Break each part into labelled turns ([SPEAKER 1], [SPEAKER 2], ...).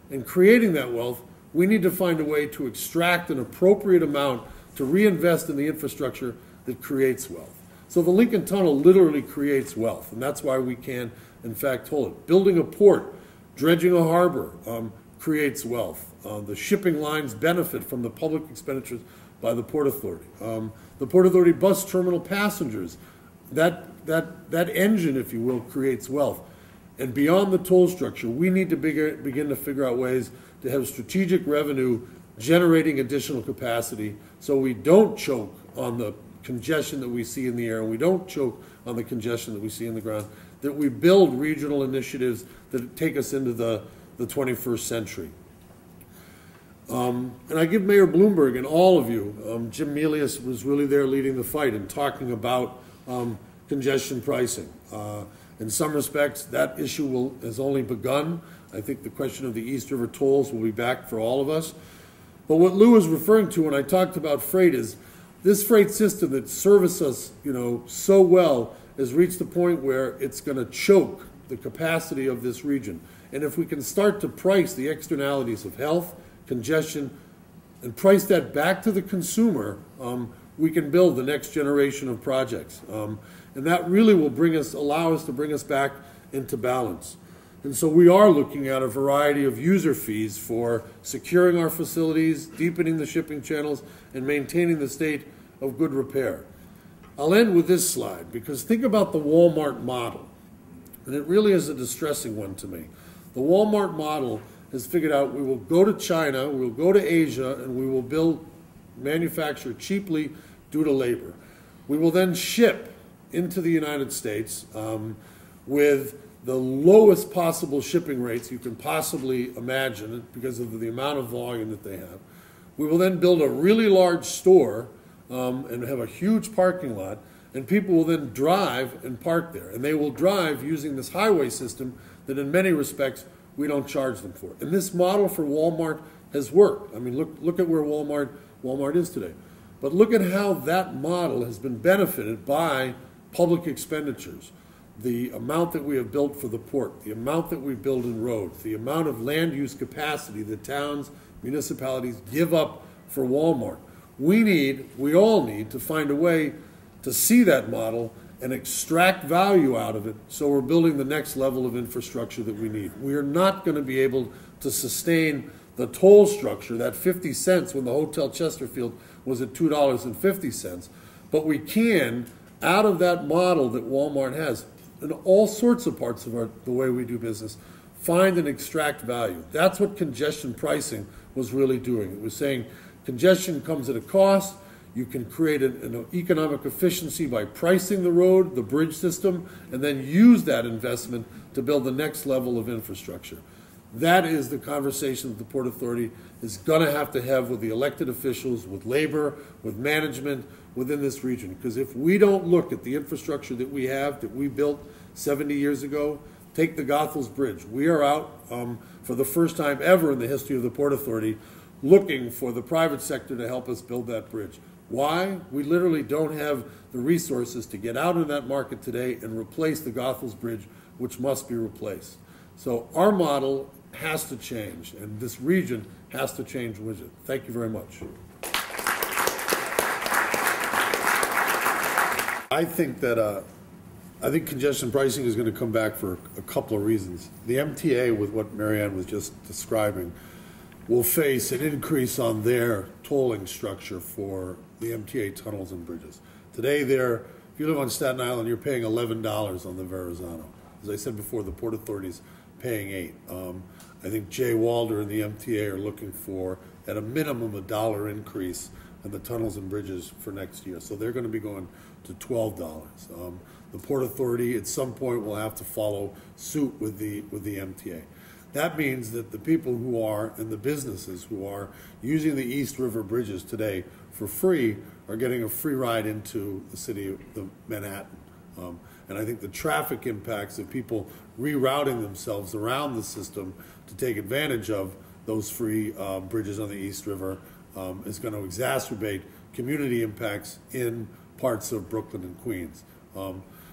[SPEAKER 1] and creating that wealth, we need to find a way to extract an appropriate amount to reinvest in the infrastructure that creates wealth. So the Lincoln Tunnel literally creates wealth, and that's why we can, in fact, hold it. Building a port, dredging a harbor, creates wealth. The shipping lines benefit from the public expenditures by the Port Authority. The Port Authority bus terminal passengers, that engine, if you will, creates wealth. And beyond the toll structure, we need to begin to figure out ways to have strategic revenue generating additional capacity so we don't choke on the congestion that we see in the air, and we don't choke on the congestion that we see in the ground, that we build regional initiatives that take us into the 21st century. And I give Mayor Bloomberg and all of you, Jim Melius was really there leading the fight and talking about congestion pricing. In some respects, that issue has only begun. I think the question of the East River tolls will be back for all of us. But what Lou was referring to when I talked about freight is this freight system that services us, so well has reached the point where it's going to choke the capacity of this region. And if we can start to price the externalities of health, congestion, and price that back to the consumer, we can build the next generation of projects. And that really will allow us to bring us back into balance. And so we are looking at a variety of user fees for securing our facilities, deepening the shipping channels, and maintaining the state of good repair. I'll end with this slide, because think about the Walmart model. And it really is a distressing one to me. The Walmart model has figured out we will go to China, we will go to Asia, and we will manufacture cheaply due to labor. We will then ship into the United States with the lowest possible shipping rates you can possibly imagine because of the amount of volume that they have. We will then build a really large store and have a huge parking lot, and people will then drive and park there. And they will drive using this highway system that in many respects we don't charge them for. And this model for Walmart has worked. I mean, look at where Walmart is today. But look at how that model has been benefited by public expenditures. The amount that we have built for the port, the amount that we build in roads, the amount of land use capacity that towns, municipalities give up for Walmart. We all need to find a way to see that model and extract value out of it so we're building the next level of infrastructure that we need. We are not going to be able to sustain the toll structure, that 50 cents when the Hotel Chesterfield was at $2.50, but we can, out of that model that Walmart has, in all sorts of parts of the way we do business, find and extract value. That's what congestion pricing was really doing. It was saying congestion comes at a cost. You can create an economic efficiency by pricing the road, the bridge system, and then use that investment to build the next level of infrastructure. That is the conversation that the Port Authority is going to have with the elected officials, with labor, with management within this region. Because if we don't look at the infrastructure that we have, that we built 70 years ago, take the Goethals Bridge. We are out for the first time ever in the history of the Port Authority looking for the private sector to help us build that bridge. Why? We literally don't have the resources to get out in that market today and replace the Goethals Bridge, which must be replaced. So our model has to change, and this region has to change with it. Thank you very much. I think congestion pricing is going to come back for a couple of reasons. The MTA, with what Marianne was just describing, will face an increase on their tolling structure for the MTA tunnels and bridges. Today, if you live on Staten Island, you're paying $11 on the Verrazano. As I said before, the Port Authority's paying $8. I think Jay Walder and the MTA are looking for, at a minimum, a $1 increase on the tunnels and bridges for next year. So they're going to be going to $12. The Port Authority, at some point, will have to follow suit with the MTA. That means that the people who are, and the businesses who are using the East River bridges today for free are getting a free ride into the city of Manhattan. And I think the traffic impacts of people rerouting themselves around the system to take advantage of those free bridges on the East River is going to exacerbate community impacts in parts of Brooklyn and Queens.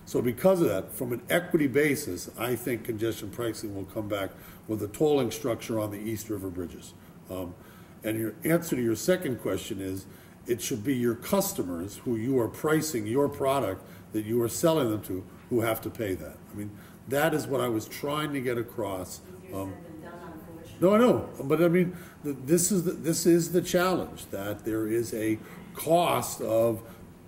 [SPEAKER 1] So because of that, from an equity basis, I think congestion pricing will come back with a tolling structure on the East River bridges. And your answer to your second question is, it should be your customers who you are pricing your product that you are selling them to who have to pay that. I mean, that is what I was trying to get across. No, I know, but I mean, this is the challenge, that there is a cost of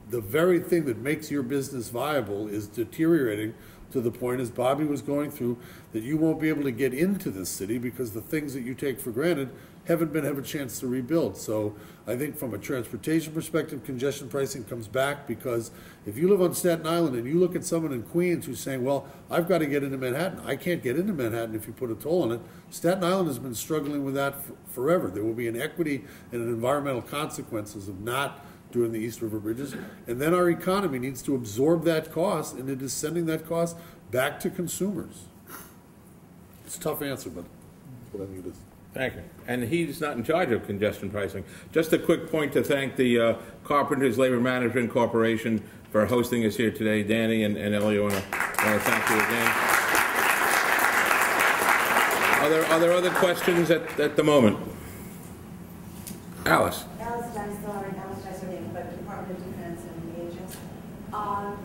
[SPEAKER 1] the very thing that makes your business viable is deteriorating to the point, as Bobby was going through, that you won't be able to get into this city because the things that you take for granted haven't have a chance to rebuild. So I think from a transportation perspective, congestion pricing comes back, because if you live on Staten Island and you look at someone in Queens who's saying, well, I've got to get into Manhattan. I can't get into Manhattan if you put a toll on it. Staten Island has been struggling with that forever. There will be an equity and an environmental consequences of not doing the East River bridges, and then our economy needs to absorb that cost, and it is sending that cost back to consumers. It's a tough answer, but that's what I need to.
[SPEAKER 2] Thank you. And he's not in charge of congestion pricing. Just a quick point to thank the Carpenters Labor Management Corporation for hosting us here today. Danny and Ellie, I want to thank you again. Are there other questions at the moment? Alice.
[SPEAKER 3] Alice Dysart, but Department of Defense and DHS.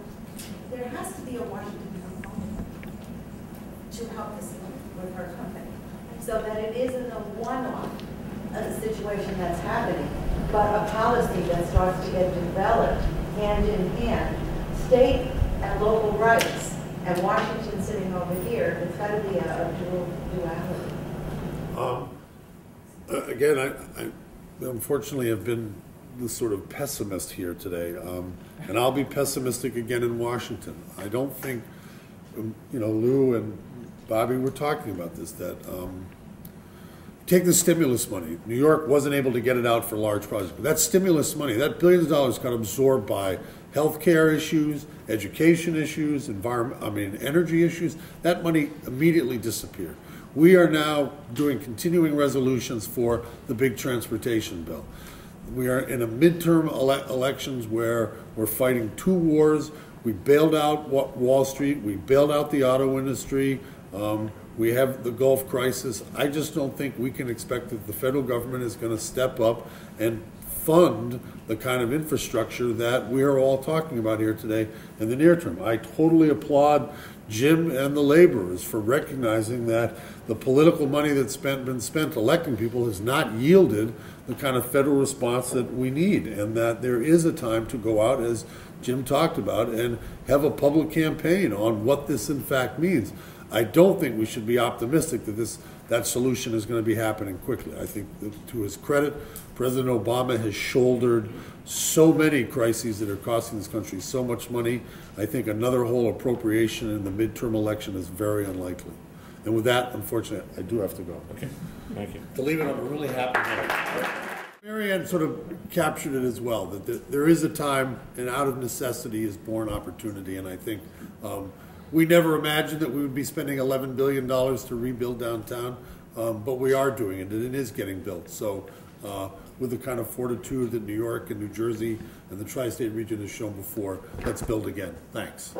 [SPEAKER 3] There has to be a Washington component to help us with her company, so that it isn't a one-off situation that's happening, but a policy that starts to get developed hand in hand, state and local rights, and Washington sitting over here. It's got to be a duality.
[SPEAKER 1] Again, I unfortunately have been the sort of pessimist here today, and I'll be pessimistic again in Washington. I don't think, Lou and Bobby were talking about this, that take the stimulus money. New York wasn't able to get it out for large projects, but that stimulus money, that billions of dollars got absorbed by healthcare issues, education issues, energy issues. That money immediately disappeared. We are now doing continuing resolutions for the big transportation bill. We are in a midterm elections where we're fighting two wars. We bailed out Wall Street. We bailed out the auto industry. We have the Gulf crisis. I just don't think we can expect that the federal government is going to step up and fund the kind of infrastructure that we are all talking about here today in the near term. I totally applaud Jim and the laborers for recognizing that the political money that's been spent electing people has not yielded the kind of federal response that we need, and that there is a time to go out, as Jim talked about, and have a public campaign on what this in fact means. I don't think we should be optimistic that that solution is going to be happening quickly. I think that, to his credit, President Obama has shouldered so many crises that are costing this country so much money. I think another whole appropriation in the midterm election is very unlikely. And with that, unfortunately, I do have to go.
[SPEAKER 2] Okay, thank you.
[SPEAKER 1] To leave it on a really happy note. Mary Ann sort of captured it as well, that there is a time, and out of necessity is born opportunity. And I think we never imagined that we would be spending $11 billion to rebuild downtown, but we are doing it, and it is getting built. So with the kind of fortitude that New York and New Jersey and the tri-state region has shown before, let's build again. Thanks.